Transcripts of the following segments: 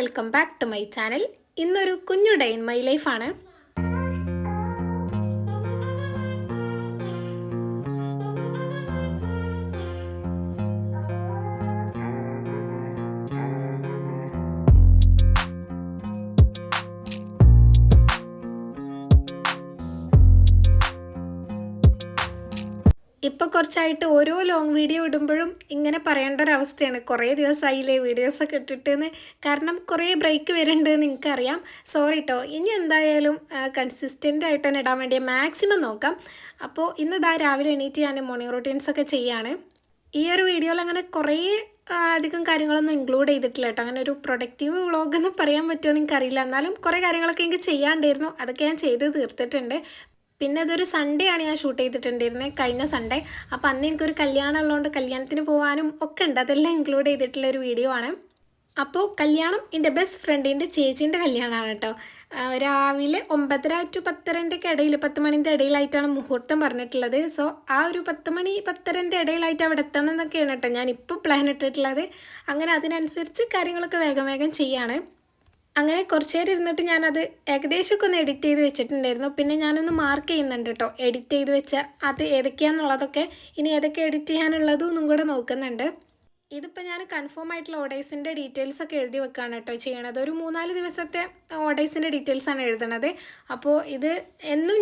Welcome back to my channel. ഇന്നൊരു കുഞ്ഞു day in my ലൈഫാണ്. ഇപ്പോൾ കുറച്ചായിട്ട് ഓരോ ലോങ് വീഡിയോ ഇടുമ്പോഴും ഇങ്ങനെ പറയേണ്ട ഒരവസ്ഥയാണ്. കുറേ ദിവസമായില്ലേ വീഡിയോസൊക്കെ ഇട്ടിട്ടെന്ന്. കാരണം കുറേ ബ്രേക്ക് വരുന്നുണ്ടെന്ന് എനിക്കറിയാം. സോറി കേട്ടോ. ഇനി എന്തായാലും കൺസിസ്റ്റൻ്റ് ആയിട്ട് തന്നെ ഇടാൻ വേണ്ടി മാക്സിമം നോക്കാം. അപ്പോൾ ഇന്നിതാ രാവിലെ എണീറ്റ് ഞാൻ മോർണിംഗ് റൂട്ടീൻസൊക്കെ ചെയ്യാണ്. ഈ ഒരു വീഡിയോയിൽ അങ്ങനെ കുറേ അധികം കാര്യങ്ങളൊന്നും ഇൻക്ലൂഡ് ചെയ്തിട്ടില്ല കേട്ടോ. അങ്ങനെ ഒരു പ്രൊഡക്റ്റീവ് വ്ളോഗ് എന്ന് പറയാൻ പറ്റുമോ എന്ന് എനിക്കറിയില്ല. എന്നാലും കുറേ കാര്യങ്ങളൊക്കെ എനിക്ക് ചെയ്യാണ്ടായിരുന്നു. അതൊക്കെ ഞാൻ ചെയ്ത് തീർത്തിട്ടുണ്ട്. പിന്നെ അതൊരു സൺഡേ ആണ് ഞാൻ ഷൂട്ട് ചെയ്തിട്ടുണ്ടായിരുന്നത്, കഴിഞ്ഞ സൺഡേ. അപ്പോൾ അന്ന് എനിക്കൊരു കല്യാണം ഉള്ളതുകൊണ്ട് കല്യാണത്തിന് പോകാനും ഒക്കെ ഉണ്ട്. അതെല്ലാം ഇൻക്ലൂഡ് ചെയ്തിട്ടുള്ളൊരു വീഡിയോ ആണ്. അപ്പോൾ കല്യാണം എൻ്റെ ബെസ്റ്റ് ഫ്രണ്ടിൻ്റെ ചേച്ചീൻ്റെ കല്യാണമാണ് കേട്ടോ. രാവിലെ 9:30 to 10:30 ഇടയിൽ, 10 മണിൻ്റെ ഇടയിലായിട്ടാണ് മുഹൂർത്തം പറഞ്ഞിട്ടുള്ളത്. സോ ആ ഒരു 10 മണി 10:30 ഇടയിലായിട്ട് അവിടെ എത്തണം എന്നൊക്കെയാണ് കേട്ടോ ഞാനിപ്പോൾ പ്ലാൻ ഇട്ടിട്ടുള്ളത്. അങ്ങനെ അതിനനുസരിച്ച് കാര്യങ്ങളൊക്കെ വേഗം വേഗം ചെയ്യാണ്. അങ്ങനെ കുറച്ച് നേരം ഇരുന്നിട്ട് ഞാനത് ഏകദേശമൊക്കെ ഒന്ന് എഡിറ്റ് ചെയ്ത് വെച്ചിട്ടുണ്ടായിരുന്നു. പിന്നെ ഞാനൊന്ന് മാർക്ക് ചെയ്യുന്നുണ്ട് കേട്ടോ, എഡിറ്റ് ചെയ്ത് വെച്ച അത് ഏതൊക്കെയാണെന്നുള്ളതൊക്കെ. ഇനി ഏതൊക്കെ എഡിറ്റ് ചെയ്യാനുള്ളതും ഒന്നും കൂടെ നോക്കുന്നുണ്ട്. ഇതിപ്പോൾ ഞാൻ കൺഫേം ആയിട്ടുള്ള ഓർഡേഴ്സിൻ്റെ ഡീറ്റെയിൽസൊക്കെ എഴുതി വെക്കുകയാണ് കേട്ടോ ചെയ്യണത്. ഒരു 3-4 ദിവസത്തെ ഓർഡേഴ്സിൻ്റെ ഡീറ്റെയിൽസാണ് എഴുതണത്. അപ്പോൾ ഇത് എന്നും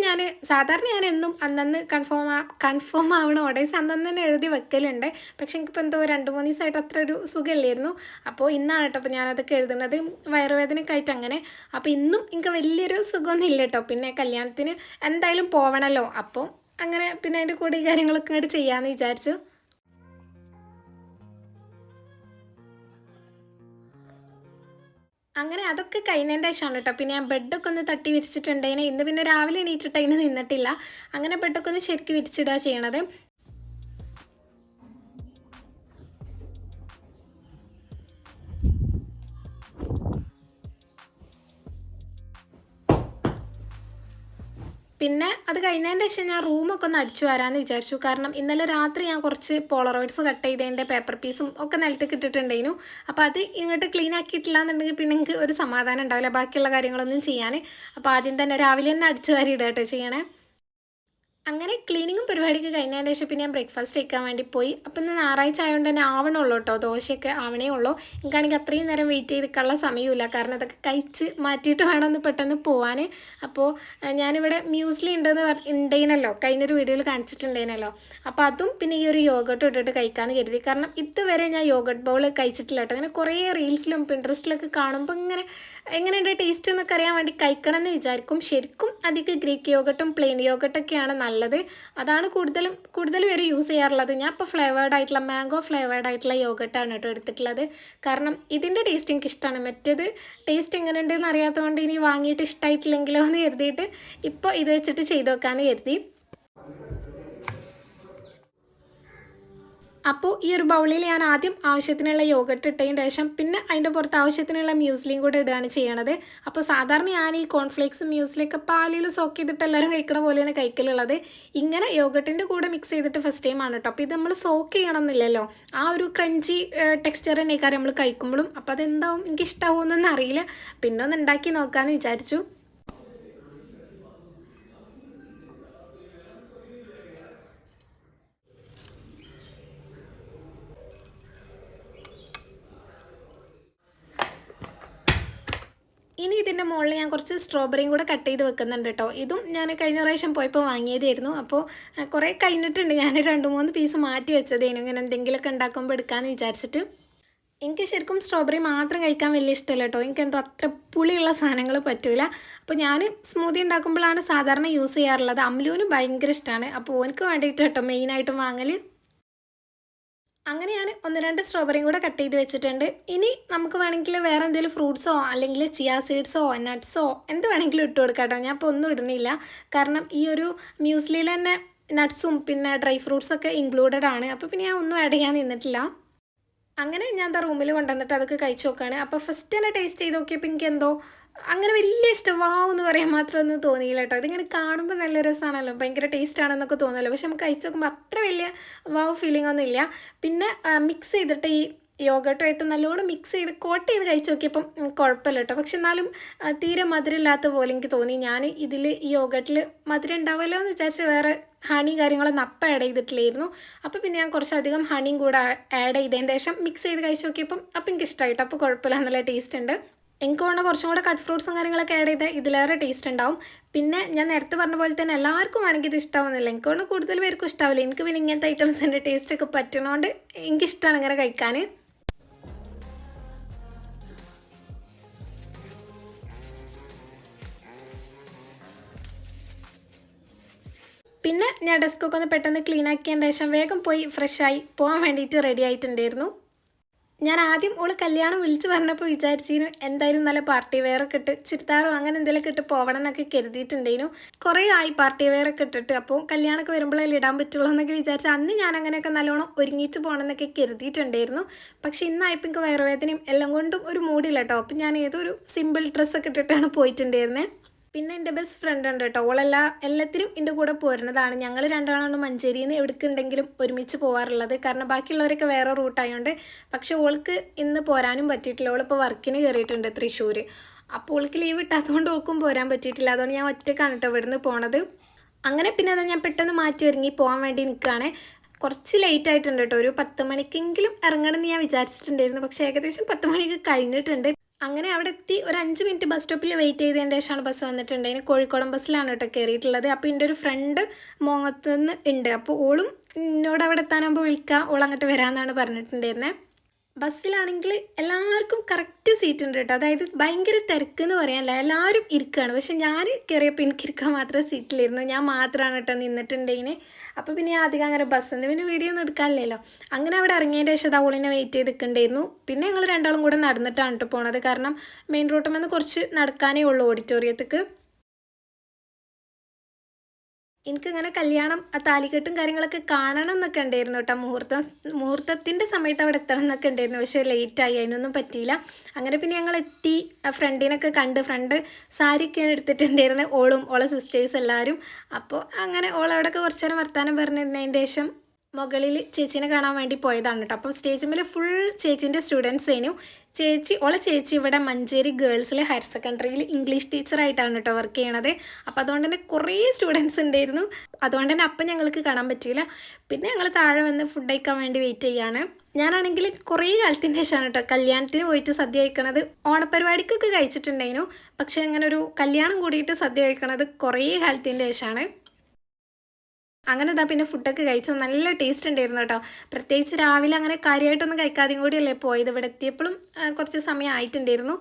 സാധാരണ ഞാൻ എന്നും അന്നന്ന് കൺഫേം ആവണ ഓർഡേഴ്സ് അന്നന്ന് തന്നെ എഴുതി വെക്കലുണ്ട്. പക്ഷെ എനിക്കിപ്പോൾ എന്തോ 2-3 ദിവസമായിട്ട് അത്ര ഒരു സുഖമില്ലായിരുന്നു. അപ്പോൾ ഇന്നാണ് കേട്ടോ അപ്പോൾ ഞാനതൊക്കെ എഴുതുന്നത്. വയറുവേദനയൊക്കെ ആയിട്ട് അങ്ങനെ. അപ്പോൾ ഇന്നും എനിക്ക് വലിയൊരു സുഖമൊന്നും ഇല്ല കേട്ടോ. പിന്നെ കല്യാണത്തിന് എന്തായാലും പോവണമല്ലോ. അപ്പോൾ അങ്ങനെ പിന്നെ അതിൻ്റെ കൂടെ ഈ കാര്യങ്ങളൊക്കെ ഇങ്ങോട്ട് ചെയ്യാമെന്ന് വിചാരിച്ചു. അങ്ങനെ അതൊക്കെ കഴിഞ്ഞതിൻ്റെ ശേഷമാണ് കേട്ടോ പിന്നെ ഞാൻ ബെഡൊക്കെ ഒന്ന് തട്ടി വിരിച്ചിട്ടുണ്ടേനെ. ഇന്ന് പിന്നെ രാവിലെ എണീറ്റിട്ട് അതിന് നിന്നിട്ടില്ല. അങ്ങനെ ബെഡൊക്കെ ഒന്ന് ശരിക്കും വിരിച്ചിടുക ചെയ്യണത്. പിന്നെ അത് കഴിഞ്ഞതിൻ്റെ ശേഷം ഞാൻ റൂമൊക്കെ ഒന്ന് അടിച്ചു വരാമെന്ന് വിചാരിച്ചു. കാരണം ഇന്നലെ രാത്രി ഞാൻ കുറച്ച് പോളറോയിഡ്സ് കട്ട് ചെയ്തതിൻ്റെ പേപ്പർ പീസും ഒക്കെ നിലത്തേക്ക് ഇട്ടിട്ടുണ്ടായിരുന്നു. അപ്പോൾ അത് ഇങ്ങോട്ട് ക്ലീൻ ആക്കിയിട്ടില്ല എന്നുണ്ടെങ്കിൽ പിന്നെ എനിക്ക് ഒരു സമാധാനം ഉണ്ടാവില്ല ബാക്കിയുള്ള കാര്യങ്ങളൊന്നും ചെയ്യാൻ. അപ്പോൾ ആദ്യം തന്നെ രാവിലെ തന്നെ അടിച്ചു വാരി ഇടുക കേട്ടോ ചെയ്യണേ. അങ്ങനെ ക്ലീനിങ്ങും പരിപാടിയൊക്കെ കഴിഞ്ഞതിന് ശേഷം പിന്നെ ഞാൻ ബ്രേക്ക്ഫാസ്റ്റ് കഴിക്കാൻ വേണ്ടി പോയി. അപ്പം ഇന്ന് ഞായറാഴ്ച ആയതുകൊണ്ട് തന്നെ ആവണുള്ളൂ കേട്ടോ, ദോശയൊക്കെ ആവണേ ഉള്ളൂ. എനിക്കാണെങ്കിൽ അത്രയും നേരം വെയിറ്റ് ചെയ്തിട്ടുള്ള സമയമില്ല. കാരണം അതൊക്കെ കഴിച്ച് മാറ്റിയിട്ട് വേണം ഒന്ന് പെട്ടെന്ന് പോകാൻ. അപ്പോൾ ഞാനിവിടെ മ്യൂസ്ലി ഉണ്ടേനല്ലോ, കഴിഞ്ഞൊരു വീഡിയോയിൽ കാണിച്ചിട്ടുണ്ടേനല്ലോ. അപ്പോൾ അതും പിന്നെ ഈ ഒരു യോഗട്ട് ഇട്ടിട്ട് കഴിക്കാമെന്ന് കരുതി. കാരണം ഇതുവരെ ഞാൻ യോഗട്ട് ബൗൾ കഴിച്ചിട്ടില്ല കേട്ടോ. അങ്ങനെ കുറേ റീൽസിലും പിൻട്രസ്റ്റിലൊക്കെ കാണുമ്പോൾ ഇങ്ങനെ എങ്ങനെയുണ്ട് ടേസ്റ്റ് എന്നൊക്കെ അറിയാൻ വേണ്ടി കഴിക്കണം എന്ന് വിചാരിക്കും. ശരിക്കും അധികം ഗ്രീക്ക് യോഗട്ടും പ്ലെയിൻ യോഗട്ടൊക്കെയാണ് നല്ലത്. അതാണ് കൂടുതൽ പേര് യൂസ് ചെയ്യാറുള്ളത്. ഞാൻ ഇപ്പോൾ ഫ്ലേവേർഡ് ആയിട്ടുള്ള മാംഗോ ഫ്ലേവേർഡ് ആയിട്ടുള്ള യോഗട്ടാണ് കേട്ടോ എടുത്തിട്ടുള്ളത്. കാരണം ഇതിൻ്റെ ടേസ്റ്റ് എനിക്ക് ഇഷ്ടമാണ്. മറ്റേത് ടേസ്റ്റ് എങ്ങനെയുണ്ടെന്ന് അറിയാത്തതുകൊണ്ട് ഇനി വാങ്ങിയിട്ട് ഇഷ്ടമായിട്ടില്ലെങ്കിലോ എന്ന് കരുതിയിട്ട് ഇപ്പോൾ ഇത് വെച്ചിട്ട് ചെയ്ത് വെക്കാമെന്ന് കരുതി. അപ്പോൾ ഈ ഒരു ബൗളിൽ ഞാൻ ആദ്യം ആവശ്യത്തിനുള്ള യോഗട്ട് ഇട്ടതിന് ശേഷം പിന്നെ അതിൻ്റെ പുറത്ത് ആവശ്യത്തിനുള്ള മ്യൂസ്ലിയും കൂടെ ഇടുകയാണ് ചെയ്യണത്. അപ്പോൾ സാധാരണ ഞാൻ ഈ കോൺഫ്ലേക്സും മ്യൂസ്ലിയൊക്കെ പാലിൽ സോക്ക് ചെയ്തിട്ട് എല്ലാവരും കഴിക്കണ പോലെയാണ് കഴിക്കലുള്ളത്. ഇങ്ങനെ യോഗട്ടിൻ്റെ കൂടെ മിക്സ് ചെയ്തിട്ട് ഫസ്റ്റ് ടൈം ആണ് കേട്ടോ. അപ്പോൾ ഇത് നമ്മൾ സോക്ക് ചെയ്യണമെന്നില്ലല്ലോ, ആ ഒരു ക്രഞ്ചി ടെക്സ്ചർ തന്നെയൊക്കെ നമ്മൾ കഴിക്കുമ്പോഴും. അപ്പോൾ അതെന്താവും എനിക്ക് ഇഷ്ടമാവുമെന്നൊന്നും അറിയില്ല. പിന്നെ ഒന്ന് ഉണ്ടാക്കി നോക്കാമെന്ന് വിചാരിച്ചു. ഇനി ഇതിൻ്റെ മുകളിൽ ഞാൻ കുറച്ച് സ്ട്രോബെറിയും കൂടെ കട്ട് ചെയ്ത് വെക്കുന്നുണ്ട് കേട്ടോ. ഇതും ഞാൻ കഴിഞ്ഞ പ്രാവശ്യം പോയപ്പോൾ വാങ്ങിയതായിരുന്നു. അപ്പോൾ കുറേ കഴിഞ്ഞിട്ടുണ്ട്. ഞാൻ 2-3 പീസ് മാറ്റി വെച്ചതേനു ഇങ്ങനെ എന്തെങ്കിലുമൊക്കെ ഉണ്ടാക്കുമ്പോൾ എടുക്കാമെന്ന് വിചാരിച്ചിട്ട്. എനിക്ക് ശരിക്കും സ്ട്രോബെറി മാത്രം കഴിക്കാൻ വലിയ ഇഷ്ടമല്ല കേട്ടോ. എനിക്കെന്തോ അത്ര പുളിയുള്ള സാധനങ്ങൾ പറ്റില്ല. അപ്പോൾ ഞാൻ സ്മൂത്തി ഉണ്ടാക്കുമ്പോഴാണ് സാധാരണ യൂസ് ചെയ്യാറുള്ളത്. അമ്ലുവിന് ഭയങ്കര ഇഷ്ടമാണ്. അപ്പോൾ ഓനക്ക് വേണ്ടിയിട്ട് കേട്ടോ മെയിനായിട്ടും വാങ്ങൽ. അങ്ങനെ ഞാൻ 1-2 സ്ട്രോബെറിയും കൂടെ കട്ട് ചെയ്ത് വെച്ചിട്ടുണ്ട്. ഇനി നമുക്ക് വേണമെങ്കിൽ വേറെ എന്തെങ്കിലും ഫ്രൂട്ട്സോ അല്ലെങ്കിൽ ചിയാ സീഡ്സോ നട്ട്സോ എന്ത് വേണമെങ്കിലും ഇട്ട് കൊടുക്കാം കേട്ടോ. ഞാൻ ഇപ്പോൾ ഒന്നും ഇടുന്നില്ല. കാരണം ഈ ഒരു മ്യൂസ്ലിയിൽ തന്നെ നട്ട്സും പിന്നെ ഡ്രൈ ഫ്രൂട്ട്സൊക്കെ ഇൻക്ലൂഡഡ് ആണ്. അപ്പോൾ പിന്നെ ഞാൻ ഒന്നും ആഡ് ചെയ്യാൻ നിന്നിട്ടില്ല. അങ്ങനെ ഞാൻ എന്താ റൂമിൽ കൊണ്ടുവന്നിട്ട് അതൊക്കെ കഴിച്ച് നോക്കുകയാണ്. അപ്പോൾ ഫസ്റ്റ് തന്നെ ടേസ്റ്റ് ചെയ്ത് നോക്കിയപ്പോൾ എനിക്ക് എന്തോ അങ്ങനെ വലിയ ഇഷ്ടം വാവെന്ന് പറയാൻ മാത്രമൊന്നും തോന്നിയില്ല കേട്ടോ. ഇതിങ്ങനെ കാണുമ്പോൾ നല്ല രസമാണല്ലോ, ഭയങ്കര ടേസ്റ്റ് ആണെന്നൊക്കെ തോന്നല്ലോ. പക്ഷെ നമുക്ക് കഴിച്ച് നോക്കുമ്പോൾ അത്ര വലിയ വാവ് ഫീലിംഗ് ഒന്നും ഇല്ല. പിന്നെ മിക്സ് ചെയ്തിട്ട് ഈ യോഗട്ടുമായിട്ട് നല്ലോണം മിക്സ് ചെയ്ത് കോട്ട് ചെയ്ത് കഴിച്ച് നോക്കിയപ്പം കുഴപ്പമില്ല കേട്ടോ. പക്ഷെ എന്നാലും തീരെ മധുരമില്ലാത്ത പോലെ എനിക്ക് തോന്നി. ഞാൻ ഇതിൽ ഈ യോഗട്ടിൽ മധുരം ഉണ്ടാവുമല്ലോ എന്ന് വിചാരിച്ച് വേറെ ഹണി കാര്യങ്ങളൊന്നും അപ്പം ആഡ് ചെയ്തിട്ടില്ലായിരുന്നു. അപ്പോൾ പിന്നെ ഞാൻ കുറച്ചധികം ഹണിയും കൂടെ ആഡ് ചെയ്തതിന് ശേഷം മിക്സ് ചെയ്ത് കഴിച്ച് നോക്കിയപ്പം അപ്പം എനിക്ക് ഇഷ്ടമായിട്ടോ. അപ്പോൾ കുഴപ്പമില്ല, നല്ല ടേസ്റ്റ് ഉണ്ട്. എനിക്ക് തോന്നുന്നു കുറച്ചും കൂടെ കട്ട് ഫ്രൂട്ട്സും കാര്യങ്ങളൊക്കെ ആഡ് ചെയ്താൽ ഇതിലേറെ ടേസ്റ്റ് ഉണ്ടാവും. പിന്നെ ഞാൻ നേരത്തെ പറഞ്ഞ പോലെ തന്നെ എല്ലാവർക്കും വേണമെങ്കിൽ ഇത് ഇഷ്ടമാവുന്നില്ല. എനിക്ക് തോന്നുന്നു കൂടുതൽ പേർക്കും ഇഷ്ടാവില്ല. എനിക്ക് പിന്നെ ഇങ്ങനത്തെ ഐറ്റംസിൻ്റെ ടേസ്റ്റൊക്കെ പറ്റുന്നതുകൊണ്ട് എനിക്കിഷ്ടമാണ് ഇങ്ങനെ കഴിക്കാൻ. പിന്നെ ഞാൻ ഡെസ്കൊക്കെ ഒന്ന് പെട്ടെന്ന് ക്ലീൻ ആക്കിയതിന് ശേഷം വേഗം പോയി ഫ്രഷായി പോകാൻ വേണ്ടിയിട്ട് റെഡി ആയിട്ടുണ്ടായിരുന്നു. ഞാൻ ആദ്യം ഓള് കല്യാണം വിളിച്ച് പറഞ്ഞപ്പോൾ വിചാരിച്ചിരുന്നു എന്തായാലും നല്ല പാർട്ടി വെയറൊക്കെ ഇട്ട് ചുരിദാറോ അങ്ങനെ എന്തെങ്കിലുമൊക്കെ ഇട്ട് പോകണം എന്നൊക്കെ കരുതിയിട്ടുണ്ടായിരുന്നു. കുറേ ആയി പാർട്ടി വെയറൊക്കെ ഇട്ടിട്ട്, അപ്പോൾ കല്യാണമൊക്കെ വരുമ്പോഴല്ലേ ഇടാൻ പറ്റുള്ളൂ എന്നൊക്കെ വിചാരിച്ച് അന്ന് ഞാൻ അങ്ങനെയൊക്കെ നല്ലോണം ഒരുങ്ങിയിട്ട് പോകണം എന്നൊക്കെ കരുതിയിട്ടുണ്ടായിരുന്നു. പക്ഷേ ഇന്നായപ്പോൾ എനിക്ക് വയറുവേദനയും എല്ലാം കൊണ്ടും ഒരു മൂഡില്ല കേട്ടോ. അപ്പം ഞാൻ ഏതൊരു സിമ്പിൾ ഡ്രസ്സൊക്കെ ഇട്ടിട്ടാണ് പോയിട്ടുണ്ടായിരുന്നത്. പിന്നെ എൻ്റെ ബെസ്റ്റ് ഫ്രണ്ട് ഉണ്ട് കേട്ടോ. എല്ലാത്തിനും എൻ്റെ കൂടെ പോരുന്നതാണ്. ഞങ്ങൾ രണ്ടാളാണ് മഞ്ചേരിയിൽ നിന്ന് എവിടേക്കുണ്ടെങ്കിലും ഒരുമിച്ച് പോകാറുള്ളത്. കാരണം ബാക്കിയുള്ളവരൊക്കെ വേറെ റൂട്ടായതുകൊണ്ട്. പക്ഷേ ഓൾക്ക് ഇന്ന് പോരാനും പറ്റിയിട്ടില്ല. ഓളിപ്പോൾ വർക്കിന് കയറിയിട്ടുണ്ട് തൃശ്ശൂർ. അപ്പോൾ ഓൾക്ക് ലീവ് കിട്ടാത്തതുകൊണ്ട് ഓൾക്കും പോരാൻ പറ്റിയിട്ടില്ല. അതുകൊണ്ട് ഞാൻ ഒറ്റക്കാണ് കേട്ടോ ഇവിടുന്ന് പോണത്. അങ്ങനെ പിന്നെ അത് ഞാൻ പെട്ടെന്ന് മാറ്റി ഒരുങ്ങി പോകാൻ വേണ്ടി നിൽക്കുകയാണ്. കുറച്ച് ലേറ്റ് ആയിട്ടുണ്ട് കേട്ടോ. ഒരു 10 മണിക്കെങ്കിലും ഇറങ്ങണമെന്ന് ഞാൻ വിചാരിച്ചിട്ടുണ്ടായിരുന്നു. പക്ഷേ ഏകദേശം 10 മണിക്ക് കഴിഞ്ഞിട്ടുണ്ട്. അങ്ങനെ അവിടെ എത്തി ഒരു 5 മിനിറ്റ് ബസ് സ്റ്റോപ്പിൽ വെയിറ്റ് ചെയ്തതിൻ്റെ ശേഷമാണ് ബസ് വന്നിട്ടുണ്ടായിരുന്നു. കോഴിക്കോടൻ ബസ്സിലാണ് കേട്ടോ കയറിയിട്ടുള്ളത്. അപ്പോൾ എൻ്റെ ഒരു ഫ്രണ്ട് മോങ്ങത്ത് നിന്ന് ഉണ്ട്. അപ്പോൾ ഓളും എന്നോട് അവിടെ എത്താനാകുമ്പോൾ വിളിക്കാം, ഓൾ അങ്ങോട്ട് വരാമെന്നാണ് പറഞ്ഞിട്ടുണ്ടായിരുന്നത്. ബസ്സിലാണെങ്കിൽ എല്ലാവർക്കും കറക്റ്റ് സീറ്റ് ഉണ്ട് കേട്ടോ. അതായത് ഭയങ്കര തിരക്ക് എന്ന് പറയാനല്ല, എല്ലാവരും ഇരിക്കുകയാണ്. പക്ഷെ ഞാൻ കയറിയപ്പോൾ എനിക്ക് ഇരിക്കാൻ മാത്രം സീറ്റിലിരുന്നു. ഞാൻ മാത്രമാണ് കേട്ടോ നിന്നിട്ടുണ്ടെങ്കിൽ. അപ്പോൾ പിന്നെ അധികം അങ്ങനെ ബസ്സിൽ പിന്നെ വീഡിയോ ഒന്നും എടുക്കാനില്ലല്ലോ. അങ്ങനെ അവിടെ ഇറങ്ങിയതിൻ്റെ ശേഷം അവളിനെ വെയിറ്റ് ചെയ്ത് നിൽക്കണ്ടായിരുന്നു. പിന്നെ ഞങ്ങൾ രണ്ടാളും കൂടെ നടന്നിട്ടാണ് കേട്ടോ പോണത്. കാരണം മെയിൻ റോട്ടിൽ നിന്ന് കുറച്ച് നടക്കാനേ ഉള്ളൂ ഓഡിറ്റോറിയത്തേക്ക്. എനിക്കിങ്ങനെ കല്യാണം താലികെട്ടും കാര്യങ്ങളൊക്കെ കാണണം എന്നൊക്കെ ഉണ്ടായിരുന്നു കേട്ടോ. മുഹൂർത്തത്തിൻ്റെ സമയത്ത് അവിടെ എത്തണം എന്നൊക്കെ ഉണ്ടായിരുന്നു. പക്ഷേ ലേറ്റായി, അതിനൊന്നും പറ്റിയില്ല. അങ്ങനെ പിന്നെ ഞങ്ങൾ എത്തി. ഫ്രണ്ടിനൊക്കെ കണ്ട്, ഫ്രണ്ട് സാരിയൊക്കെയാണ് എടുത്തിട്ടുണ്ടായിരുന്നത്, ഓളും ഓളെ സിസ്റ്റേഴ്സ് എല്ലാവരും. അപ്പോൾ അങ്ങനെ ഓളവിടെയൊക്കെ കുറച്ച് നേരം വർത്താനം പറഞ്ഞിരുന്നതിൻ്റെ ശേഷം മുകളിൽ ചേച്ചീനെ കാണാൻ വേണ്ടി പോയതാണ് കേട്ടോ. അപ്പോൾ സ്റ്റേജിൽ ഫുൾ ചേച്ചീൻ്റെ സ്റ്റുഡൻസ് ആയിരുന്നു. ഓളെ ചേച്ചി ഇവിടെ മഞ്ചേരി ഗേൾസിലെ ഹയർ സെക്കൻഡറിയിൽ ഇംഗ്ലീഷ് ടീച്ചറായിട്ടാണ് കേട്ടോ വർക്ക് ചെയ്യണത്. അപ്പോൾ അതുകൊണ്ട് തന്നെ കുറേ സ്റ്റുഡൻസ് ഉണ്ടായിരുന്നു. അതുകൊണ്ട് തന്നെ അപ്പം ഞങ്ങൾക്ക് കാണാൻ പറ്റിയില്ല. പിന്നെ ഞങ്ങൾ താഴെ വന്ന് ഫുഡ് കഴിക്കാൻ വേണ്ടി വെയിറ്റ് ചെയ്യാണ്. ഞാനാണെങ്കിൽ കുറേ കാലത്തിൻ്റെ ശേഷമാണ് കേട്ടോ കല്യാണത്തിന് പോയിട്ട് സദ്യ കഴിക്കണത്. ഓണപ്പരിപാടിക്കൊക്കെ കഴിച്ചിട്ടുണ്ടായിരുന്നു. പക്ഷേ അങ്ങനെ ഒരു കല്യാണം കൂടിയിട്ട് സദ്യ കഴിക്കണത് കുറേ കാലത്തിൻ്റെ ശേഷമാണ്. അങ്ങനെ ഇതാ പിന്നെ ഫുഡൊക്കെ കഴിച്ചു. നല്ല ടേസ്റ്റ് ഉണ്ടായിരുന്നു കേട്ടോ. പ്രത്യേകിച്ച് രാവിലെ അങ്ങനെ കാര്യമായിട്ടൊന്നും കഴിക്കാതെയും കൂടിയല്ലേ പോയത്. ഇവിടെ എത്തിയപ്പോഴും കുറച്ച് സമയം ആയിട്ടുണ്ടായിരുന്നു.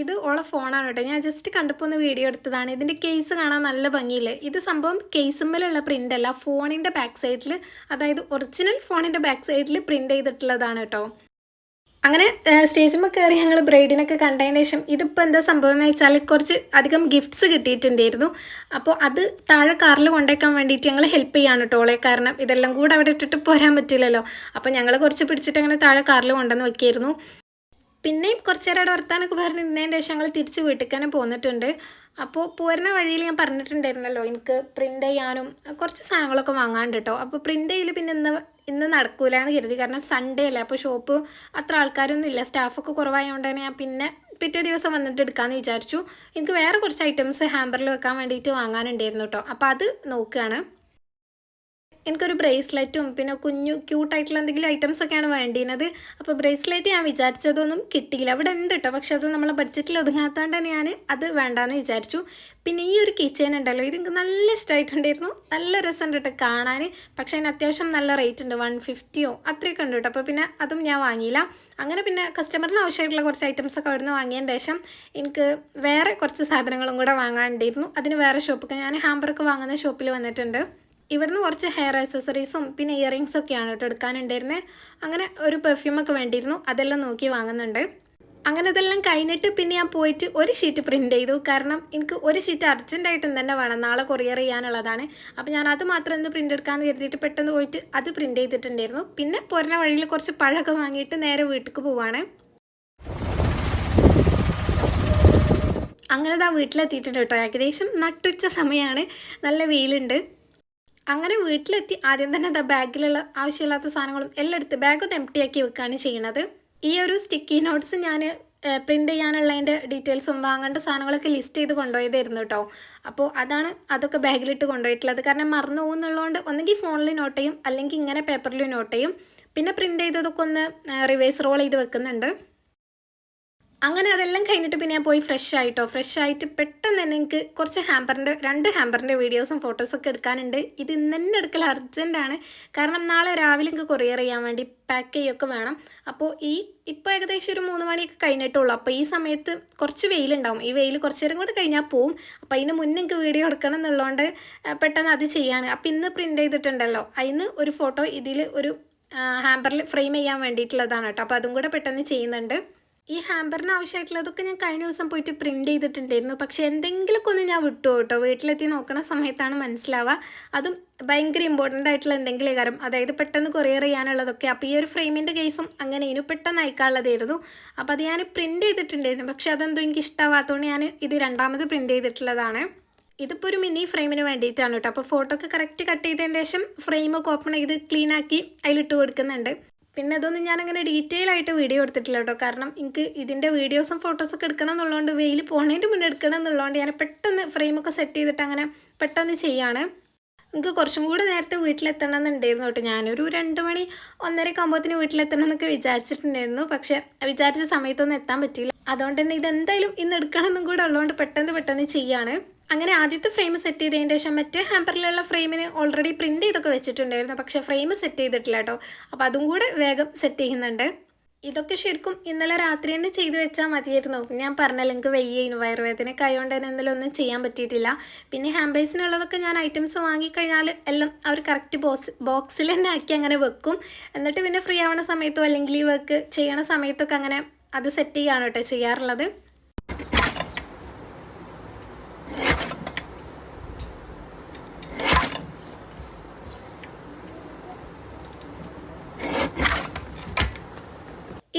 ഇത് ഓളെ ഫോണാണ് കേട്ടോ. ഞാൻ ജസ്റ്റ് കണ്ടപ്പോൾ ഒന്ന് വീഡിയോ എടുത്തതാണ്. ഇതിൻ്റെ കേസ് കാണാൻ നല്ല ഭംഗിയില്ലേ. ഇത് സംഭവം കേസുമ്മലുള്ള പ്രിൻ്റ് അല്ല, ഫോണിൻ്റെ ബാക്ക് സൈഡിൽ, അതായത് ഒറിജിനൽ ഫോണിൻ്റെ ബാക്ക് സൈഡിൽ പ്രിൻ്റ് ചെയ്തിട്ടുള്ളതാണ് കേട്ടോ. അങ്ങനെ സ്റ്റേജിൽ കയറി ഞങ്ങൾ ബ്രൈഡിനൊക്കെ കണ്ടതിന് ശേഷം ഇതിപ്പോൾ എന്താ സംഭവം എന്ന് വെച്ചാൽ കുറച്ച് അധികം ഗിഫ്റ്റ്സ് കിട്ടിയിട്ടുണ്ടായിരുന്നു. അപ്പോൾ അത് താഴെ കാറിൽ കൊണ്ടുവയ്ക്കാൻ വേണ്ടിയിട്ട് ഞങ്ങൾ ഹെൽപ്പ് ചെയ്യാണ് കേട്ടോ. കാരണം ഇതെല്ലാം കൂടെ അവിടെ ഇട്ടിട്ട് പോരാൻ പറ്റില്ലല്ലോ. അപ്പോൾ ഞങ്ങൾ കുറച്ച് പിടിച്ചിട്ട് അങ്ങനെ താഴെ കാറിൽ കൊണ്ടുവന്ന് വെക്കിയിരുന്നു. പിന്നെയും കുറച്ച് നേരം അവിടെ വർത്താനൊക്കെ പറഞ്ഞ് നിന്നതിൻ്റെ ശേഷം ഞങ്ങൾ തിരിച്ച് വീട്ടിൽ തന്നെ പോന്നിട്ടുണ്ട്. അപ്പോൾ പോരുന്ന വഴിയിൽ ഞാൻ പറഞ്ഞിട്ടുണ്ടായിരുന്നല്ലോ എനിക്ക് പ്രിൻ്റ് ചെയ്യാനും കുറച്ച് സാധനങ്ങളൊക്കെ വാങ്ങാണ്ട് കേട്ടോ. അപ്പോൾ പ്രിൻ്റ് ചെയ്യൽ പിന്നെ ഇന്ന് നടക്കൂല എന്ന് കരുതി. കാരണം സൺഡേ അല്ലേ, അപ്പോൾ ഷോപ്പ് അത്ര ആൾക്കാരൊന്നും ഇല്ല, സ്റ്റാഫൊക്കെ കുറവായതുകൊണ്ട് തന്നെ ഞാൻ പിന്നെ പിറ്റേ ദിവസം വന്നിട്ട് എടുക്കാമെന്ന് വിചാരിച്ചു. എനിക്ക് വേറെ കുറച്ച് ഐറ്റംസ് ഹാമ്പറിൽ വെക്കാൻ വേണ്ടിയിട്ട് വാങ്ങാനുണ്ടായിരുന്നു കേട്ടോ. അപ്പോൾ അത് നോക്കുകയാണ്. എനിക്കൊരു ബ്രേസ്ലെറ്റും പിന്നെ ക്യൂട്ടായിട്ടുള്ള എന്തെങ്കിലും ഐറ്റംസ് ഒക്കെയാണ് വേണ്ടിയിരുന്നത്. അപ്പോൾ ബ്രേസ്ലെറ്റ് ഞാൻ വിചാരിച്ചതൊന്നും കിട്ടിയില്ല. അവിടെ ഉണ്ട് കേട്ടോ, പക്ഷെ അത് നമ്മളെ ബഡ്ജറ്റിൽ ഒതുങ്ങാത്തതുകൊണ്ട് തന്നെ ഞാൻ അത് വേണ്ടാന്ന് വിചാരിച്ചു. പിന്നെ ഈ ഒരു കിച്ചൺ ഉണ്ടല്ലോ, ഇത് എനിക്ക് നല്ല ഇഷ്ടമായിട്ടുണ്ടായിരുന്നു. നല്ല രസമുണ്ട് കേട്ടോ കാണാൻ. പക്ഷേ അതിന് അത്യാവശ്യം നല്ല റേറ്റ് ഉണ്ട്, 150 അത്രയൊക്കെ ഉണ്ട് കേട്ടോ. അപ്പോൾ പിന്നെ അതും ഞാൻ വാങ്ങിയില്ല. അങ്ങനെ പിന്നെ കസ്റ്റമറിന് ആവശ്യമായിട്ടുള്ള കുറച്ച് ഐറ്റംസൊക്കെ അവിടെ നിന്ന് വാങ്ങിയതിന് ശേഷം എനിക്ക് വേറെ കുറച്ച് സാധനങ്ങളും കൂടെ വാങ്ങാനുണ്ടായിരുന്നു. അതിന് വേറെ ഷോപ്പൊക്കെ ഞാൻ ഹാമ്പറൊക്കെ വാങ്ങുന്ന ഷോപ്പിൽ വന്നിട്ടുണ്ട്. ഇവിടുന്ന് കുറച്ച് ഹെയർ ആക്സസറീസും പിന്നെ ഇയറിങ്സൊക്കെയാണ് കേട്ടോ എടുക്കാനുണ്ടായിരുന്നത്. അങ്ങനെ ഒരു പെർഫ്യൂമൊക്കെ വേണ്ടിയിരുന്നു, അതെല്ലാം നോക്കി വാങ്ങുന്നുണ്ട്. അങ്ങനെ അതെല്ലാം കഴിഞ്ഞിട്ട് പിന്നെ ഞാൻ പോയിട്ട് ഒരു ഷീറ്റ് പ്രിൻ്റ് ചെയ്തു. കാരണം എനിക്ക് ഒരു ഷീറ്റ് അർജൻറ്റായിട്ടും തന്നെ വേണം, നാളെ കൊറിയർ ചെയ്യാനുള്ളതാണ്. അപ്പോൾ ഞാൻ അത് മാത്രം ഒന്ന് പ്രിൻ്റ് എടുക്കാമെന്ന് കരുതിയിട്ട് പെട്ടെന്ന് പോയിട്ട് അത് പ്രിൻ്റ് ചെയ്തിട്ടുണ്ടായിരുന്നു. പിന്നെ പോരുന്ന വഴിയിൽ കുറച്ച് പഴമൊക്കെ വാങ്ങിയിട്ട് നേരെ വീട്ടിലേക്ക് പോവാണ്. അങ്ങനെ ഇതാ വീട്ടിലെത്തിയിട്ടുണ്ട് കേട്ടോ. ഏകദേശം നട്ടുച്ച സമയമാണ്, നല്ല വെയിലുണ്ട്. അങ്ങനെ വീട്ടിലെത്തി ആദ്യം തന്നെ ബാഗിലുള്ള ആവശ്യമില്ലാത്ത സാധനങ്ങളും എല്ലാം എടുത്ത് ബാഗൊന്ന് എംപ്റ്റി ആക്കി വെക്കുകയാണ് ചെയ്യണത്. ഈ ഒരു സ്റ്റിക്കി നോട്ട്സ് ഞാൻ പ്രിൻ്റ് ചെയ്യാനുള്ളതിൻ്റെ ഡീറ്റെയിൽസും വാങ്ങേണ്ട സാധനങ്ങളൊക്കെ ലിസ്റ്റ് ചെയ്ത് കൊണ്ടുപോയതായിരുന്നു കേട്ടോ. അപ്പോൾ അതൊക്കെ ബാഗിലിട്ട് കൊണ്ടുപോയിട്ടുള്ളത്. കാരണം മറന്നു പോകുന്നുള്ളതുകൊണ്ട് ഒന്നെങ്കിൽ ഫോണിൽ നോട്ട് ചെയ്യും, അല്ലെങ്കിൽ ഇങ്ങനെ പേപ്പറിൽ നോട്ട് ചെയ്യും. പിന്നെ പ്രിൻ്റ് ചെയ്തതൊക്കെ ഒന്ന് റിവേഴ്സ് റോൾ ചെയ്ത് വെക്കുന്നുണ്ട്. അങ്ങനെ അതെല്ലാം കഴിഞ്ഞിട്ട് പിന്നെ ഞാൻ പോയി ഫ്രഷ് ആയിട്ട് പെട്ടെന്ന് തന്നെ എനിക്ക് കുറച്ച് രണ്ട് ഹാമ്പറിൻ്റെ വീഡിയോസും ഫോട്ടോസൊക്കെ എടുക്കാനുണ്ട്. ഇത് ഇന്ന് തന്നെ എടുക്കൽ അർജൻറ്റാണ്. കാരണം നാളെ രാവിലെ എനിക്ക് കൊറിയർ ചെയ്യാൻ വേണ്ടി പാക്ക് ചെയ്യുകയൊക്കെ വേണം. അപ്പോൾ ഇപ്പോൾ ഏകദേശം ഒരു 3 മണിയൊക്കെ കഴിഞ്ഞിട്ടുള്ളൂ. അപ്പോൾ ഈ സമയത്ത് കുറച്ച് വെയിലുണ്ടാവും. ഈ വെയിൽ കുറച്ച് നേരം കൂടെ കഴിഞ്ഞാൽ പോവും. അപ്പോൾ അതിന് മുന്നേ എനിക്ക് വീഡിയോ എടുക്കണം എന്നുള്ളതുകൊണ്ട് പെട്ടെന്ന് അത് ചെയ്യാണ്. അപ്പോൾ ഇന്ന് പ്രിൻ്റ് ചെയ്തിട്ടുണ്ടല്ലോ, അതിന് ഒരു ഫോട്ടോ ഇതിൽ ഒരു ഹാമ്പറിൽ ഫ്രെയിം ചെയ്യാൻ വേണ്ടിയിട്ടുള്ളതാണ് കേട്ടോ. അപ്പോൾ അതും കൂടെ പെട്ടെന്ന് ചെയ്യുന്നുണ്ട്. ഈ ഹാമ്പറിന് ആവശ്യമായിട്ടുള്ളതൊക്കെ ഞാൻ കഴിഞ്ഞ ദിവസം പോയിട്ട് പ്രിൻ്റ് ചെയ്തിട്ടുണ്ടായിരുന്നു. പക്ഷേ എന്തെങ്കിലുമൊക്കെ ഒന്ന് ഞാൻ വിട്ടു കേട്ടോ. വീട്ടിലെത്തി നോക്കുന്ന സമയത്താണ് മനസ്സിലാവുക. അതും ഭയങ്കര ഇമ്പോർട്ടൻ്റ് ആയിട്ടുള്ള എന്തെങ്കിലും കാര്യം, അതായത് പെട്ടെന്ന് കൊറിയർ ചെയ്യാനുള്ളതൊക്കെ. അപ്പോൾ ഈ ഒരു ഫ്രെയിമിൻ്റെ കേസും അങ്ങനെ ഇനി പെട്ടെന്ന് അയക്കാനുള്ളതായിരുന്നു. അപ്പോൾ അത് ഞാൻ പ്രിൻ്റ് ചെയ്തിട്ടുണ്ടായിരുന്നു. പക്ഷേ അതെന്തോ എനിക്ക് ഇഷ്ടമാവാത്തതുകൊണ്ട് ഞാൻ ഇത് രണ്ടാമത് പ്രിൻ്റ് ചെയ്തിട്ടുള്ളതാണ്. ഇതിപ്പോൾ ഒരു മിനി ഫ്രെയിമിന് വേണ്ടിയിട്ടാണ് കേട്ടോ. അപ്പോൾ ഫോട്ടോ ഒക്കെ കറക്റ്റ് കട്ട് ചെയ്തതിന് ശേഷം ഫ്രെയിമൊക്കെ ഓപ്പൺ ചെയ്ത് ക്ലീൻ ആക്കി അതിലിട്ട് കൊടുക്കുന്നുണ്ട്. പിന്നെ അതൊന്നും ഞാനങ്ങനെ ഡീറ്റെയിൽ ആയിട്ട് വീഡിയോ എടുത്തിട്ടില്ല കേട്ടോ. കാരണം എനിക്ക് ഇതിൻ്റെ വീഡിയോസും ഫോട്ടോസൊക്കെ എടുക്കണം എന്നുള്ളതുകൊണ്ട്, വെയിൽ പോകുന്നതിൻ്റെ മുന്നേ എടുക്കണം എന്നുള്ളതുകൊണ്ട് ഞാൻ പെട്ടെന്ന് ഫ്രെയിമൊക്കെ സെറ്റ് ചെയ്തിട്ട് അങ്ങനെ പെട്ടെന്ന് ചെയ്യാണ്. എനിക്ക് കുറച്ചും കൂടെ നേരത്തെ വീട്ടിലെത്തണം എന്നുണ്ടായിരുന്നു കേട്ടോ. ഞാനൊരു 2 മണി 1:30 ആകുമ്പോഴത്തേന് വീട്ടിലെത്തണം എന്നൊക്കെ വിചാരിച്ചിട്ടുണ്ടായിരുന്നു. പക്ഷേ വിചാരിച്ച സമയത്തൊന്നും എത്താൻ പറ്റിയില്ല. അതുകൊണ്ട് തന്നെ ഇതെന്തായാലും ഇന്ന് എടുക്കണം എന്നും കൂടെ ഉള്ളതുകൊണ്ട് പെട്ടെന്ന് ചെയ്യാണ്. അങ്ങനെ ആദ്യത്തെ ഫ്രെയിം സെറ്റ് ചെയ്തതിന് ശേഷം മറ്റേ ഹാമ്പറിലുള്ള ഫ്രെയിമിന് ഓൾറെഡി പ്രിൻ്റ് ചെയ്തൊക്കെ വെച്ചിട്ടുണ്ടായിരുന്നു. പക്ഷേ ഫ്രെയിം സെറ്റ് ചെയ്തിട്ടില്ല കേട്ടോ. അപ്പോൾ അതും കൂടെ വേഗം സെറ്റ് ചെയ്യുന്നുണ്ട്. ഇതൊക്കെ ശരിക്കും ഇന്നലെ രാത്രി തന്നെ ചെയ്ത് വെച്ചാൽ മതിയായിരുന്നു. ഞാൻ പറഞ്ഞല്ലോ എനിക്ക് വയ്യേനു, വയറുവേദനയൊക്കെ ആയതുകൊണ്ട് തന്നെ എന്തെങ്കിലും ഒന്നും ചെയ്യാൻ പറ്റിയിട്ടില്ല. പിന്നെ ഹാമ്പേഴ്സിനുള്ളതൊക്കെ ഞാൻ ഐറ്റംസ് വാങ്ങിക്കഴിഞ്ഞാൽ എല്ലാം അവർ കറക്റ്റ് ബോക്സിൽ തന്നെ ആക്കി അങ്ങനെ വെക്കും. എന്നിട്ട് പിന്നെ ഫ്രീ ആവണ സമയത്തോ അല്ലെങ്കിൽ ഈ വർക്ക് ചെയ്യണ സമയത്തൊക്കെ അങ്ങനെ അത് സെറ്റ് ചെയ്യാണ് കേട്ടോ ചെയ്യാറുള്ളത്.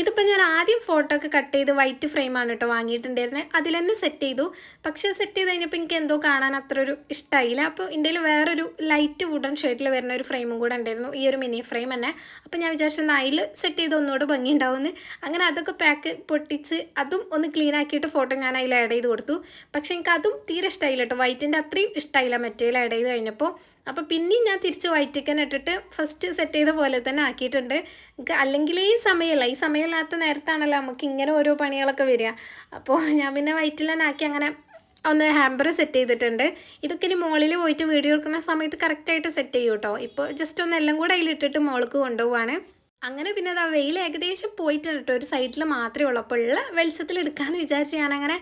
ഇതിപ്പോൾ ഞാൻ ആദ്യം ഫോട്ടോ ഒക്കെ കട്ട് ചെയ്ത് വൈറ്റ് ഫ്രെയിമാണ് കേട്ടോ വാങ്ങിയിട്ടുണ്ടായിരുന്നത്. അതിൽ തന്നെ സെറ്റ് ചെയ്തു. പക്ഷേ സെറ്റ് ചെയ്ത് കഴിഞ്ഞപ്പോൾ എനിക്ക് എന്തോ കാണാൻ അത്ര ഒരു ഇഷ്ടമായില്ല. അപ്പോൾ ഇന്ത്യയിൽ വേറൊരു ലൈറ്റ് വുഡൻ ഷെയ്ഡിൽ വരുന്ന ഒരു ഫ്രെയിമും കൂടെ ഉണ്ടായിരുന്നു, ഈ ഒരു മിനി ഫ്രെയിം തന്നെ. അപ്പോൾ ഞാൻ വിചാരിച്ചു അതിൽ സെറ്റ് ചെയ്ത് ഒന്നുകൂടെ ഭംഗി ഉണ്ടാവുമെന്ന്. അങ്ങനെ അതൊക്കെ പാക്ക് പൊട്ടിച്ച് അതും ഒന്ന് ക്ലീൻ ആക്കിയിട്ട് ഫോട്ടോ ഞാൻ അതിൽ ആഡ് ചെയ്ത് കൊടുത്തു. പക്ഷേ എനിക്ക് അതും തീരെ ഇഷ്ടമായില്ല കേട്ടോ. വൈറ്റിൻ്റെ അത്രയും ഇഷ്ടമായില്ല മറ്റേതിൽ ആഡ് ചെയ്ത് കഴിഞ്ഞപ്പോൾ. അപ്പോൾ പിന്നെയും ഞാൻ തിരിച്ച് വൈറ്റിക്കൻ ഇട്ടിട്ട് ഫസ്റ്റ് സെറ്റ് ചെയ്ത പോലെ തന്നെ ആക്കിയിട്ടുണ്ട്. അല്ലെങ്കിൽ ഈ സമയമില്ലാത്ത നേരത്താണല്ലോ നമുക്ക് ഇങ്ങനെ ഓരോ പണികളൊക്കെ വരിക. അപ്പോൾ ഞാൻ പിന്നെ വൈറ്റിൽ തന്നെ ആക്കി അങ്ങനെ ഒന്ന് ഹാമ്പർ സെറ്റ് ചെയ്തിട്ടുണ്ട്. ഇതൊക്കെ ഇനി മോളിൽ പോയിട്ട് വീഡിയോ എടുക്കുന്ന സമയത്ത് കറക്റ്റായിട്ട് സെറ്റ് ചെയ്യും കേട്ടോ. ഇപ്പോൾ ജസ്റ്റ് ഒന്ന് എല്ലാം കൂടെ അതിലിട്ടിട്ട് മോൾക്ക് കൊണ്ടുപോവാണ്. അങ്ങനെ പിന്നെ അത് വെയിൽ ഏകദേശം പോയിട്ടുണ്ട് കേട്ടോ. ഒരു സൈഡിൽ മാത്രമേ ഉള്ളൂ. അപ്പോൾ ഉള്ള വെളിച്ചത്തിൽ എടുക്കാമെന്ന് വിചാരിച്ച് ഞാനങ്ങനെ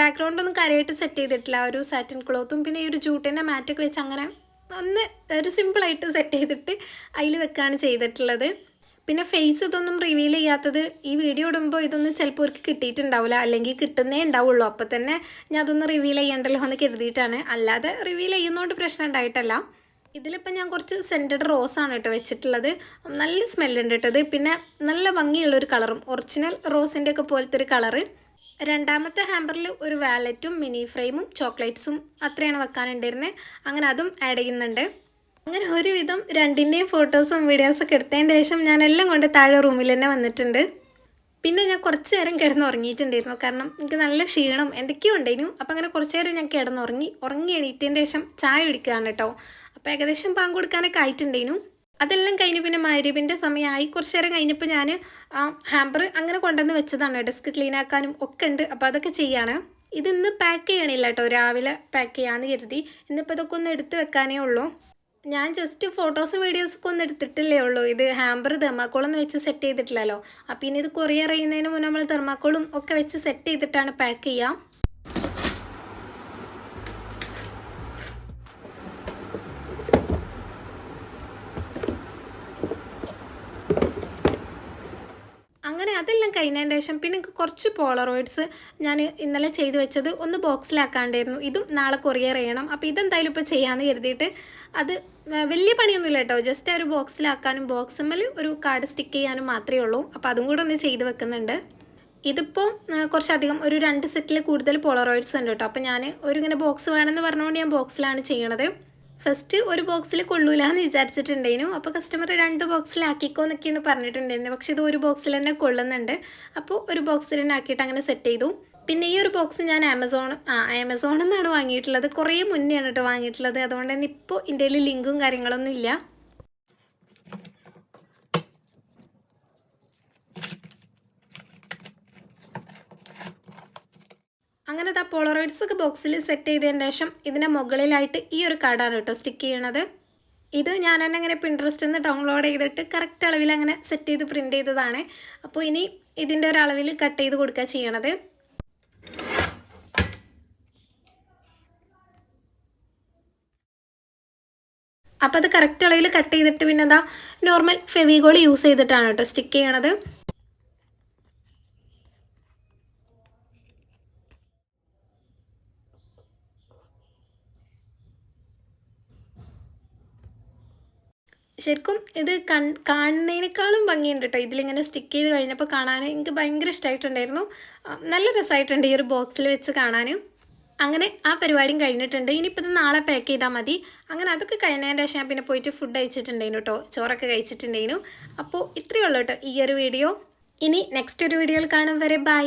ബാക്ക്ഗ്രൗണ്ടൊന്നും കാര്യമായിട്ട് സെറ്റ് ചെയ്തിട്ടില്ല. ഒരു സാറ്റിൻ ക്ലോത്തും പിന്നെ ഈ ഒരു ജൂട്ടിൻ്റെ മാറ്റൊക്കെ വെച്ച് അങ്ങനെ ഒന്ന് ഒരു സിമ്പിളായിട്ട് സെറ്റ് ചെയ്തിട്ട് അതിൽ വെക്കുകയാണ് ചെയ്തിട്ടുള്ളത്. പിന്നെ ഫേസ് ഇതൊന്നും റിവീൽ ചെയ്യാത്തത് ഈ വീഡിയോ ഇടുമ്പോൾ ഇതൊന്നും ചിലപ്പോൾ അവർക്ക് കിട്ടിയിട്ടുണ്ടാവില്ല, അല്ലെങ്കിൽ കിട്ടുന്നേ ഉണ്ടാവുള്ളൂ. അപ്പോൾ തന്നെ ഞാൻ അതൊന്ന് റിവീൽ ചെയ്യണ്ടല്ലോ എന്ന് കരുതിയിട്ടാണ്. അല്ലാതെ റിവീൽ ചെയ്യുന്നതുകൊണ്ട് പ്രശ്നം ഉണ്ടായിട്ടല്ല. ഇതിലിപ്പോൾ ഞാൻ കുറച്ച് സെൻറ്റഡ് റോസാണ് കേട്ടോ വെച്ചിട്ടുള്ളത്. നല്ല സ്മെല്ലുണ്ട് കേട്ടത്. പിന്നെ നല്ല ഭംഗിയുള്ളൊരു കളറും, ഒറിജിനൽ റോസിൻ്റെ ഒക്കെ പോലത്തെ ഒരു കളറ്. രണ്ടാമത്തെ ഹാമ്പറിൽ ഒരു വാലറ്റും മിനി ഫ്രെയിമും ചോക്ലേറ്റ്സും അത്രയാണ് വെക്കാനുണ്ടായിരുന്നത്. അങ്ങനെ അതും ആഡ് ചെയ്യുന്നുണ്ട്. അങ്ങനെ ഒരുവിധം രണ്ടിൻ്റെയും ഫോട്ടോസും വീഡിയോസൊക്കെ എടുത്തതിൻ്റെ ശേഷം ഞാൻ എല്ലാം കൊണ്ട് താഴെ റൂമിൽ തന്നെ വന്നിട്ടുണ്ട്. പിന്നെ ഞാൻ കുറച്ച് നേരം കിടന്നുറങ്ങിയിട്ടുണ്ടായിരുന്നു. കാരണം എനിക്ക് നല്ല ക്ഷീണം എന്തൊക്കെയോ ഉണ്ടായിരുന്നു. അപ്പോൾ അങ്ങനെ കുറച്ച് നേരം ഞാൻ ഉറങ്ങി എണീറ്റതിൻ്റെ ശേഷം ചായ കുടിക്കുകയാണ് കേട്ടോ. അപ്പോൾ ഏകദേശം പാങ്ക് കൊടുക്കാനൊക്കെ ആയിട്ടുണ്ടായിരുന്നു. അതെല്ലാം കഴിഞ്ഞ് പിന്നെ മഗ്‌രിബിൻ്റെ സമയമായി. കുറച്ച് നേരം കഴിഞ്ഞപ്പോൾ ഞാൻ ഹാമ്പർ അങ്ങനെ കൊണ്ടുവന്ന് വെച്ചതാണ്. ഡെസ്ക് ക്ലീൻ ആക്കാനും ഒക്കെ ഉണ്ട്. അപ്പോൾ അതൊക്കെ ചെയ്യാണ്. ഇതിന്ന് പാക്ക് ചെയ്യണില്ല കേട്ടോ, രാവിലെ പാക്ക് ചെയ്യാമെന്ന് കരുതി. ഇന്നിപ്പോൾ ഇതൊക്കെ ഒന്ന് എടുത്ത് വെക്കാനേ ഉള്ളൂ. ഞാൻ ജസ്റ്റ് ഫോട്ടോസും വീഡിയോസൊക്കെ ഒന്നും എടുത്തിട്ടില്ലേ ഉള്ളൂ. ഇത് ഹാമ്പർ തെർമാക്കോളൊന്നും വെച്ച് സെറ്റ് ചെയ്തിട്ടില്ലല്ലോ. അപ്പോൾ ഇനി ഇത് കൊറിയർ ചെയ്യുന്നതിന് മുന്നേ നമ്മൾ തെർമാക്കോളും ഒക്കെ വെച്ച് സെറ്റ് ചെയ്തിട്ടാണ് പാക്ക് ചെയ്യുക. അങ്ങനെ അതെല്ലാം കഴിഞ്ഞതിന് ശേഷം പിന്നെ എനിക്ക് കുറച്ച് പോളറോയിഡ്സ് ഞാൻ ഇന്നലെ ചെയ്ത് വെച്ചത് ഒന്ന് ബോക്സിലാക്കാണ്ടായിരുന്നു. ഇതും നാളെ കൊറിയർ ചെയ്യണം. അപ്പോൾ ഇതെന്തായാലും ഇപ്പോൾ ചെയ്യാമെന്ന് കരുതിയിട്ട് അത് വലിയ പണിയൊന്നുമില്ല കേട്ടോ. ജസ്റ്റ് ഒരു ബോക്സിലാക്കാനും ബോക്സുമ്മൽ ഒരു കാർഡ് സ്റ്റിക്ക് ചെയ്യാനും മാത്രമേ ഉള്ളൂ. അപ്പോൾ അതും കൂടെ ഒന്ന് ചെയ്ത് വെക്കുന്നുണ്ട്. ഇതിപ്പോൾ കുറച്ചധികം ഒരു 2 സെറ്റിൽ കൂടുതൽ പോളറോയിഡ്സ് ഉണ്ട് കേട്ടോ. അപ്പോൾ ഞാൻ ഇങ്ങനെ ബോക്സ് വേണമെന്ന് പറഞ്ഞുകൊണ്ട് ഞാൻ ബോക്സിലാണ് ചെയ്യണത്. ഫസ്റ്റ് ഒരു ബോക്സിൽ കൊള്ളൂല എന്ന് വിചാരിച്ചിട്ടുണ്ടായിരുന്നു. അപ്പോൾ കസ്റ്റമർ 2 ബോക്സിലാക്കിക്കോ എന്നൊക്കെയാണ് പറഞ്ഞിട്ടുണ്ടായിരുന്നത്. പക്ഷേ ഇത് ഒരു ബോക്സിൽ തന്നെ കൊള്ളുന്നുണ്ട്. അപ്പോൾ ഒരു ബോക്സിൽ തന്നെ ആക്കിയിട്ട് അങ്ങനെ സെറ്റ് ചെയ്തു. പിന്നെ ഈ ഒരു ബോക്സ് ഞാൻ ആമസോണിൽ നിന്നാണ് വാങ്ങിയിട്ടുള്ളത്. കുറേ മുന്നെയാണ് കേട്ടോ വാങ്ങിയിട്ടുള്ളത്. അതുകൊണ്ട് തന്നെ ഇപ്പോൾ ഇതിൻ്റെ ലിങ്കും കാര്യങ്ങളൊന്നും ഇല്ല. അങ്ങനെ പോളറോയിഡ്സ് ഒക്കെ ബോക്സിൽ സെറ്റ് ചെയ്തതിന് ശേഷം ഇതിൻ്റെ മുകളിലായിട്ട് ഈ ഒരു കാർഡാണ് കേട്ടോ സ്റ്റിക്ക് ചെയ്യണത്. ഇത് ഞാൻ തന്നെ അങ്ങനെ പിൻട്രസ്റ്റിൽ നിന്ന് ഡൗൺലോഡ് ചെയ്തിട്ട് കറക്റ്റ് അളവിൽ അങ്ങനെ സെറ്റ് ചെയ്ത് പ്രിൻറ്റ് ചെയ്തതാണ്. അപ്പോൾ ഇനി ഇതിൻ്റെ ഒരു അളവിൽ കട്ട് ചെയ്ത് കൊടുക്കുക ചെയ്യണത്. അപ്പോൾ അത് കറക്റ്റ് അളവിൽ കട്ട് ചെയ്തിട്ട് പിന്നെ നോർമൽ ഫെവിഗോൾ യൂസ് ചെയ്തിട്ടാണ് കേട്ടോ സ്റ്റിക്ക് ചെയ്യണത്. ശരിക്കും ഇത് കാണുന്നതിനേക്കാളും ഭംഗിയുണ്ട് കേട്ടോ ഇതിലിങ്ങനെ സ്റ്റിക്ക് ചെയ്ത് കഴിഞ്ഞപ്പോൾ കാണാൻ എനിക്ക് ഭയങ്കര ഇഷ്ടമായിട്ടുണ്ടായിരുന്നു. നല്ല രസമായിട്ടുണ്ട് ഈ ഒരു ബോക്സിൽ വെച്ച് കാണാനും. അങ്ങനെ ആ പരിപാടിയും കഴിഞ്ഞിട്ടുണ്ട്. ഇനിയിപ്പോൾ ഇത് നാളെ പാക്ക് ചെയ്താൽ മതി. അങ്ങനെ അതൊക്കെ കഴിഞ്ഞതിന് ശേഷം ഞാൻ പിന്നെ പോയിട്ട് ഫുഡ് കഴിച്ചിട്ടുണ്ടായിരുന്നു കേട്ടോ. ചോറൊക്കെ കഴിച്ചിട്ടുണ്ടായിരുന്നു. അപ്പോൾ ഇത്രയേ ഉള്ളൂ കേട്ടോ ഈ ഒരു വീഡിയോ. ഇനി നെക്സ്റ്റ് ഒരു വീഡിയോയിൽ കാണും വരെ ബൈ.